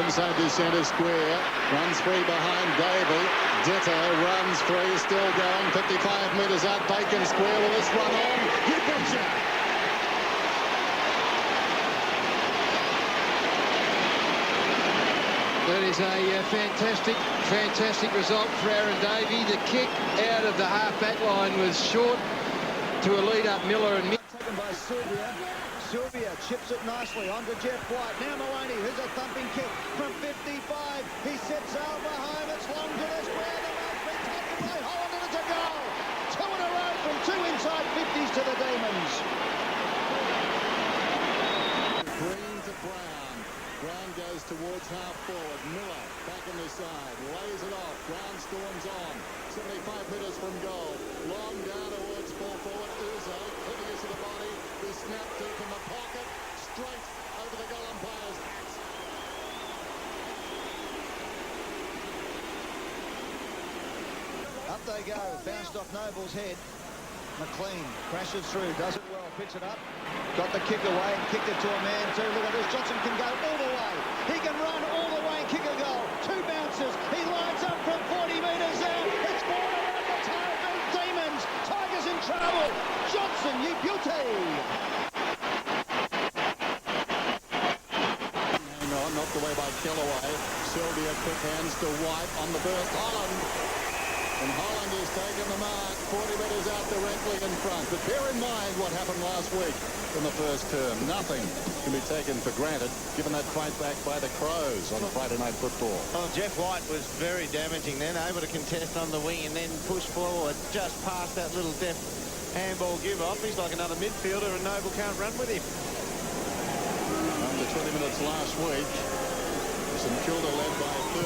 Inside the centre square. Runs free behind Davey. Ditto runs free, still going. 55 metres out. Bacon Square. Will this run on? You betcha! That is a fantastic result for Aaron Davey. The kick out of the half-back line was short to a lead-up Miller and taken by Sylvia. Sylvia chips it nicely onto Jeff White. Now Maloney, who's a thumping kick from 55. He sets Alba home. It's long to the square. The mark's been taken by Holland, and it's a goal. 2 in a row from 2 inside 50s to the Demons. Green to Brown. Brown goes towards half forward. Miller back on the side. Lays it off. Brown storms on. 75 metres from goal. Long down towards full forward. Uzo, hideous to the body. The snap deep in the pocket. Straight over the goal umpire's heads. Up they go. Bounced off Noble's head. McLean crashes through. Does it well. Picks it up. Got the kick away and kicked it to a man too. Look at this. Johnstone can go all the way. He can run all the way and kick a goal. 2 bounces. He lines up from 40 metres out. It's gone around the Tigers. Demons. Tigers in trouble. Johnstone, you beauty. Hang on, knocked away by Kellaway. Sylvia quick hands to White on the burst. Holland. And Holland has taken the mark 40 metres out directly in front. But bear in mind what happened last week in the first term. Nothing can be taken for granted, given that fight back by the Crows on Friday Night Football. Well, Jeff White was very damaging then, able to contest on the wing and then push forward just past that little deft handball give-off. He's like another midfielder and Noble can't run with him. After 20 minutes last week, St Kilda led by 30.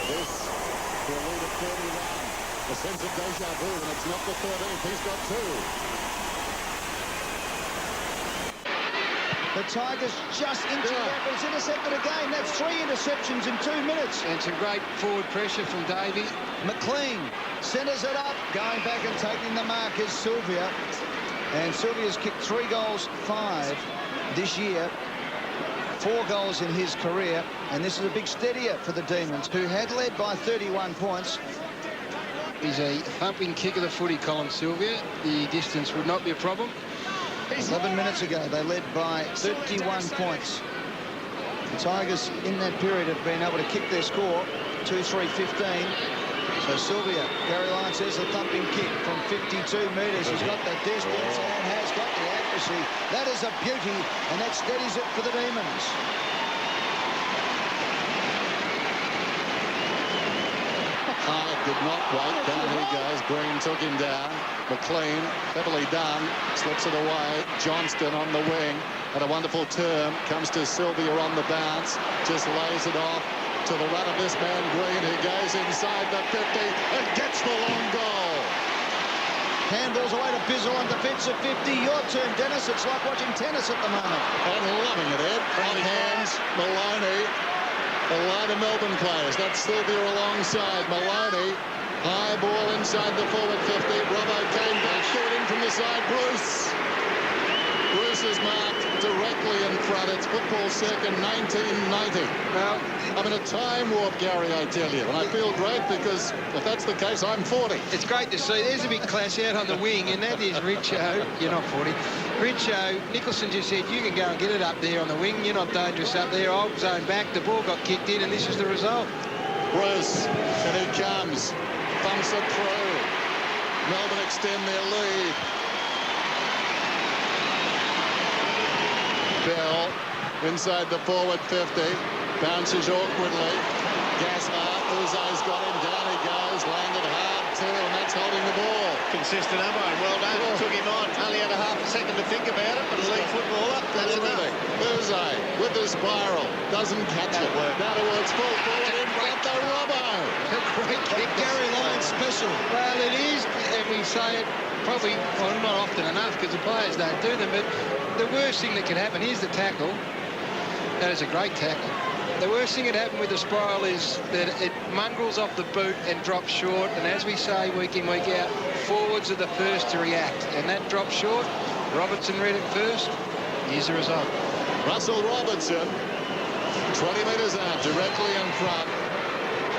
This to a lead of 31. A sense of deja vu, and it's not the 13th. He's got 2. The Tigers just into that, but it's intercepted again. That's 3 interceptions in 2 minutes. and some great forward pressure from Davey. McLean centres it up. Going back and taking the mark is Sylvia. And Sylvia's kicked 3 goals, 5 this year. 4 goals in his career. And this is a big steadier for the Demons, who had led by 31 points. He's a thumping kick of the footy, Colin, Sylvia. The distance would not be a problem. 11 minutes ago, they led by 31 points. The Tigers, in that period, have been able to kick their score, 2-3-15. So Sylvia, Gary Lyon says, a thumping kick from 52 metres. He's got the distance and has got the accuracy. That is a beauty, and that steadies it for the Demons. Hyde did not wait. Down he goes. Green took him down. McLean, heavily done, slips it away. Johnstone on the wing. Had a wonderful turn. Comes to Sylvia on the bounce. Just lays it off to the run of this man Green, who goes inside the 50 and gets the long goal. Handballs away to Bizzle on defensive 50. Your turn, Dennis. It's like watching tennis at the moment. And loving it, Ed. On hands, Maloney. A lot of Melbourne players. That's Sylvia alongside Maloney. High ball inside the forward 50. Robbo came back, shooting from the side. Bruce is marked directly in front. It's football circa 1990. Well, I'm in a time warp, Gary, I tell you. And I feel great because if that's the case, I'm 40. it's great to see. There's a big clash out on the wing, and that is Richo. You're not 40. Richo, Nicholson just said, you can go and get it up there on the wing. You're not dangerous up there. I'll zone back. The ball got kicked in, and this is the result. Bruce, and he comes. Thumps it through. Melbourne extend their lead. Bell inside the forward 50. Bounces awkwardly. Gaspar, Uzo's got him. Down he goes. Landed hard too, and that's holding the ball. Consistent umpo, and well done. Took him on. Only had a half a second to think about it, but a league footballer, that's enough. Uzo with the spiral. Doesn't catch it. Now towards full forward in front of Robbo. A great kick. Gary Lyon special. Well, it is, and we say it probably, well, not often enough because the players don't do them, but the worst thing that can happen, here's the tackle. That is a great tackle. The worst thing that happened with the spiral is that it mongrels off the boot and drops short, and as we say week in, week out, forwards are the first to react, and that dropped short. Robertson read it first. Here's the result. Russell Robertson 20 metres out, directly in front.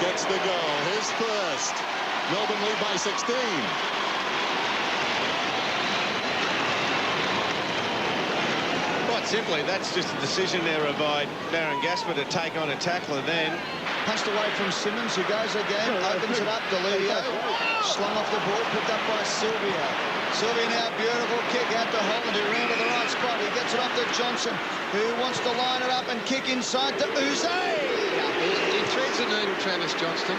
Gets the goal. His first. Melbourne lead by 16. Quite simply, that's just a decision there by Darren Gasper to take on a tackler then. Punched away from Simmons, who goes again, opens it up. Delio slung off the ball, picked up by Sylvia. Sylvia now, beautiful kick out to Holland, who ran to the right spot. He gets it off to Johnson, who wants to line it up and kick inside to Uze. He threads the needle, Travis Johnston.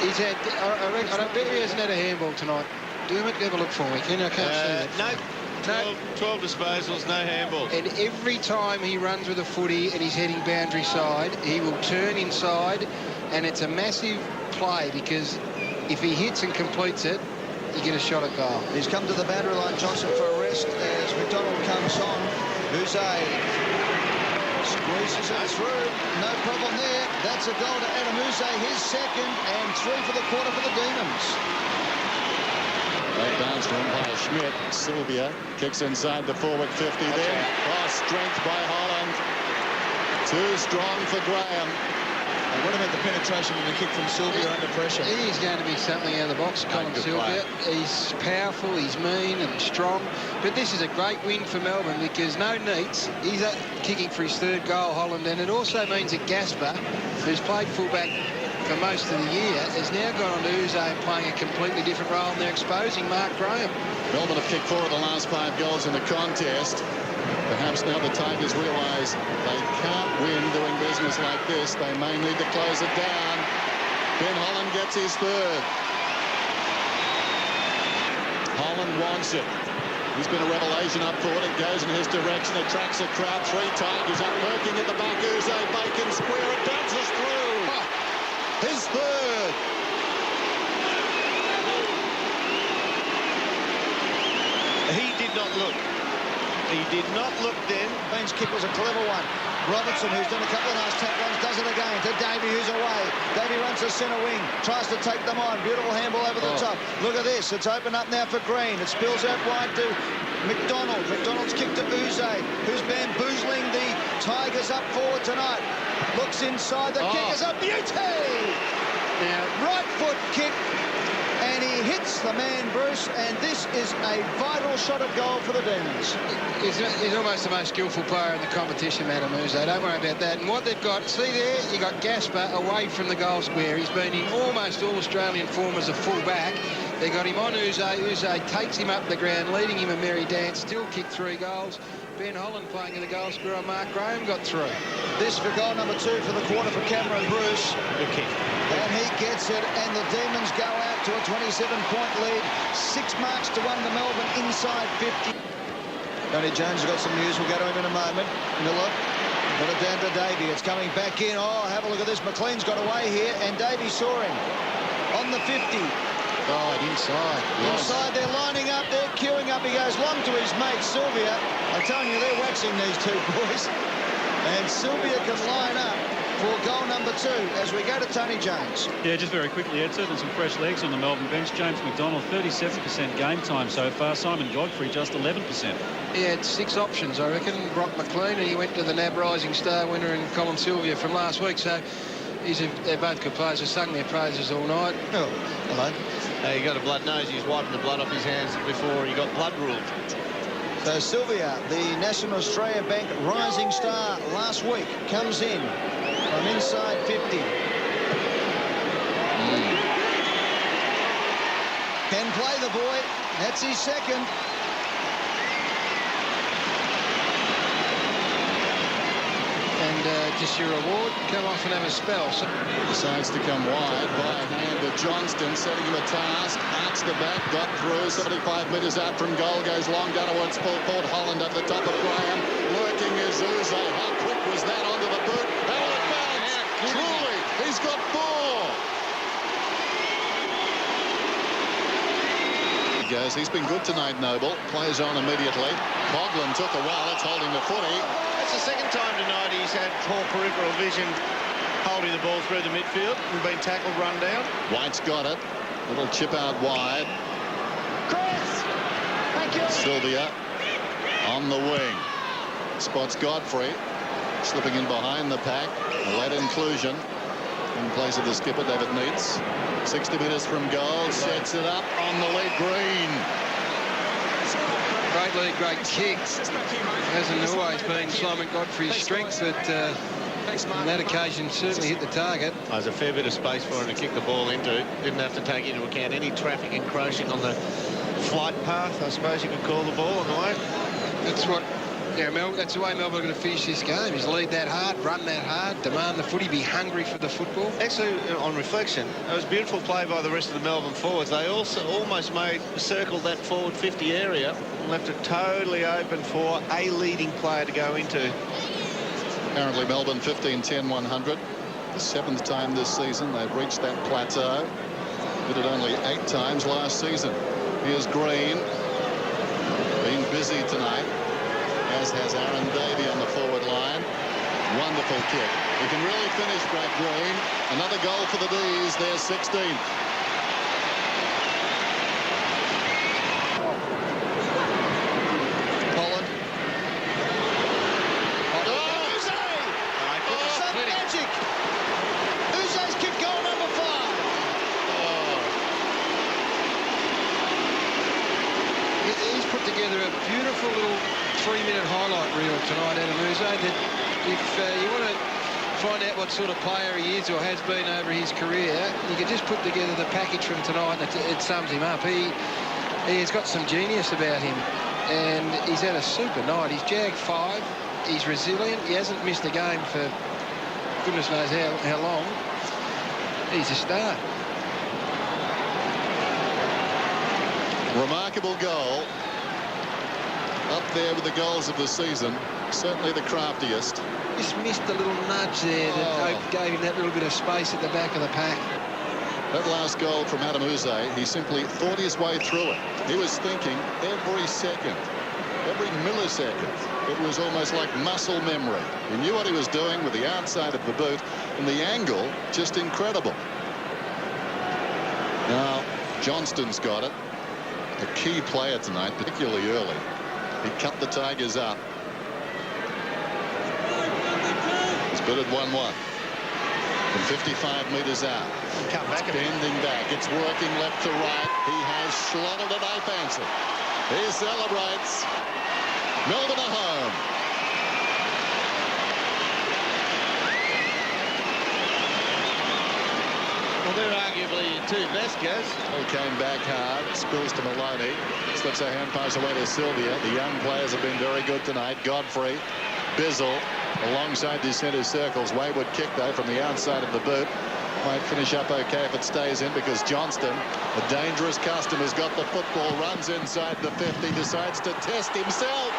He's had, I bet he hasn't had a handball tonight. Dermot, have a look for me. I can't see it. No. 12 disposals, no handballs. And every time he runs with a footy and he's heading boundary side, he will turn inside, and it's a massive play because if he hits and completes it, you get a shot at goal. He's come to the boundary line, Johnson, for a rest as McDonald comes on. Uze squeezes it through. No problem there. That's a goal to Adem Uze, his second, and 3 for the quarter for the Demons. That bounce from by Schmidt. Sylvia kicks inside the forward 50 there. Oh, strength by Holland. Too strong for Graham. And what about the penetration and the kick from Sylvia under pressure? He's going to be something out of the box, Colin Sylvia. He's powerful, he's mean and strong. But this is a great win for Melbourne because no neats. He's kicking for his 3rd goal, Holland. And it also means that Gasper, who's played fullback for most of the year, has now gone on to Uze playing a completely different role, and they're exposing Mark Graham. Melbourne have kicked 4 of the last 5 goals in the contest. Perhaps now the Tigers realise they can't win doing business like this. They may need to close it down. Ben Holland gets his 3rd. Holland wants it. He's been a revelation up forward. It goes in his direction, attracts a crowd. 3 Tigers up, lurking at the back. Uze, Bacon square, it bounces through. His 3rd. He did not look. He did not look then. Bain's kick was a clever one. Robertson, who's done a couple of nice tap runs, does it again to Davey, who's away. Davey runs to centre wing, tries to take them on. Beautiful handball over the top. Look at this. It's opened up now for Green. It spills out wide to McDonald. McDonald's kick to Uze, who's bamboozling the Tigers up forward tonight. Looks inside. The kick is a beauty. Now, right foot kick. And he hits the man, Bruce, and this is a vital shot at goal for the Demons. He's almost the most skillful player in the competition, Adem Uze. Don't worry about that. And what they've got, see there, you got Gasper away from the goal square. He's been in almost all Australian form as a full-back. They got him on Uze. Uze takes him up the ground, leading him a merry dance. Still kicked 3 goals. Ben Holland playing in the goal square on Mark Graham got 3. This for goal number 2 for the quarter for Cameron Bruce. Good kick. And he gets it, and the Demons go out to a 27-point lead. 6 marks to 1 to Melbourne inside 50. Tony Jones has got some news. We'll go to him in a moment. Miller got it down to Davey. It's coming back in. Oh, have a look at this. McLean's got away here, and Davey saw him on the 50. Oh, inside. Yes. Inside, they're lining up, they're queuing up. He goes long to his mate, Sylvia. I'm telling you, they're waxing these 2 boys. And Sylvia can line up for goal number 2 as we go to Tony Jones. Yeah, just very quickly, Ed, certainly some fresh legs on the Melbourne bench. James McDonald, 37% game time so far. Simon Godfrey, just 11%. He had 6 options, I reckon. Brock McLean, and he went to the NAB Rising Star winner in Colin Sylvia from last week. So they're both good players. They've sung their praises all night. Oh, hello. He got a blood nose. He was wiping the blood off his hands before he got blood ruled. So Sylvia, the National Australia Bank Rising Star last week, comes in from inside 50. Can play the boy. That's his 2nd. And just your reward, come off and have a spell. So Decides to come wide by hand to Johnston, setting him a task. Arcs the back, got through. 75 metres out from goal, goes long down towards full forward. Holland at the top of Graham. Lurking is Uze. How quick was that onto the boot? How it bounced. Truly, he's got 4. He goes. He's been good tonight, Noble. Plays on immediately. Coughlin took a while. It's holding the footy. It's the 2nd time tonight he's had poor peripheral vision holding the ball through the midfield and been tackled, run down. White's got it. Little chip out wide. Chris! Thank you. Sylvia on the wing. Spots Godfrey. slipping in behind the pack. A late inclusion in place of the skipper, David Neitz. 60 metres from goal, sets it up on the lead green. Great lead, great kick. Hasn't always been Simon Godfrey's strength, but on that occasion certainly hit the target. There's a fair bit of space for him to kick the ball into. Didn't have to take into account any traffic encroaching on the flight path, I suppose you could call the ball on the way. That's what, yeah, that's the way Melbourne are going to finish this game, is lead that hard, run that hard, demand the footy, be hungry for the football. Actually, on reflection, it was beautiful play by the rest of the Melbourne forwards. They also almost circled that forward 50 area and left it totally open for a leading player to go into. Apparently Melbourne 15-10-100. The 7th time this season they've reached that plateau. Did it only 8 times last season. Here's Green. Been busy tonight, as has Aaron Davey on the forward line. Wonderful kick. He can really finish, Brad Green. Another goal for the D's. They're 16th. Colin. Magic. Uze's kick goal number 5. He's put together a beautiful little 3-minute highlight reel tonight, Adem Uze, that if you want to find out what sort of player he is or has been over his career, you can just put together the package from tonight and it sums him up. He has got some genius about him, and he's had a super night. He's jagged 5. He's resilient. He hasn't missed a game for goodness knows how long. He's a star. Remarkable goal. Up there with the goals of the season. Certainly the craftiest. Just missed a little nudge there that gave him that little bit of space at the back of the pack. That last goal from Adem Uze, he simply thought his way through it. He was thinking every second, every millisecond. It was almost like muscle memory. He knew what he was doing with the outside of the boot, and the angle just incredible. Now, Johnstone's got it. A key player tonight, particularly early. He cut the Tigers up. It's bid at 1-1. From 55 metres out. Come back. It's bending back. It's working left to right. He has slotted it offensive. He celebrates. Melbourne at home. Well, they're arguably your 2 best guys. He came back hard. Spills to Maloney. Slips a hand pass away to Sylvia. The young players have been very good tonight. Godfrey, Bizzle, alongside the centre circles. Wayward kick, though, from the outside of the boot. Might finish up okay if it stays in, because Johnstone, a dangerous customer, has got the football, runs inside the 50, decides to test himself,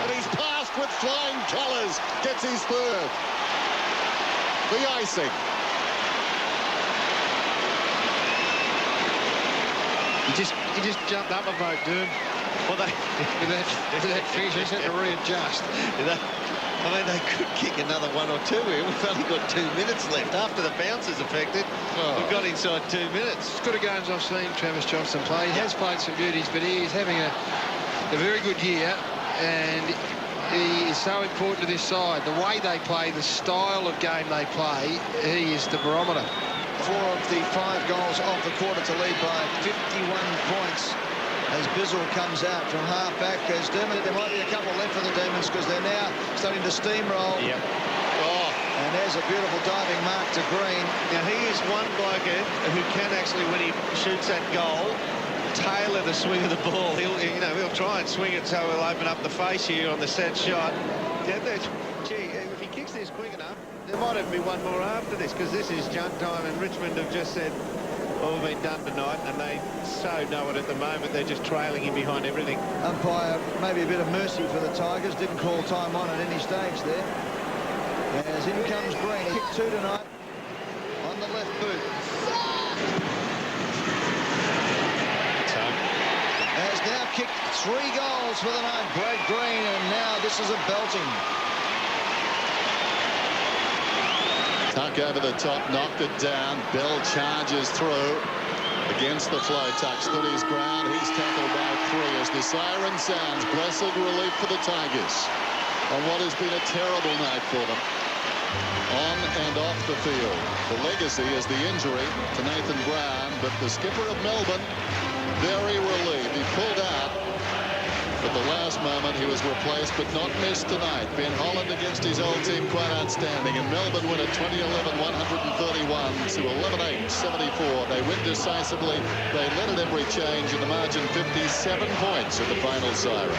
and he's passed with flying colours, gets his 3rd. The icing. He just jumped up a boat, dude. Well, with that finish, he's had to readjust. I mean, they could kick another 1 or 2 here. We've only got 2 minutes left. After the bounce is affected, we've got inside 2 minutes. As good a games I've seen Travis Johnstone play. He has played some beauties, but he is having a very good year, and he is so important to this side. The way they play, the style of game they play, he is the barometer. 4 of the 5 goals off the quarter to lead by 51 points. As Bizzle comes out from half-back, as Demon, there might be a couple left for the Demons because they're now starting to steamroll. Yep. And there's a beautiful diving mark to Green. Now, he is one bloke, Ed, who can actually, when he shoots that goal, tailor the swing of the ball. He'll try and swing it so he'll open up the face here on the set shot. Yeah, gee, if he kicks this quick enough, there might even be one more after this, because this is junk time, and Richmond have just said, all been done tonight, and they so know it at the moment. They're just trailing him behind everything. Umpire, maybe a bit of mercy for the Tigers. Didn't call time on at any stage there. As in comes Green. Kick 2 tonight on the left boot. Has now kicked 3 goals for the night. Brad Green, and now this is a belting. Tuck over the top, knocked it down. Bell charges through against the flow. Tuck stood his ground. He's tackled by 3 as the siren sounds. Blessed relief for the Tigers. on what has been a terrible night for them, on and off the field. The legacy is the injury to Nathan Brown, but the skipper of Melbourne, very relieved. He pulled out at the last moment. He was replaced, but not missed tonight. Ben Holland against his old team, quite outstanding. And Melbourne win at 2011, 131 to 11-8, 74. They win decisively. They led at every change, in the margin 57 points in the final Siren.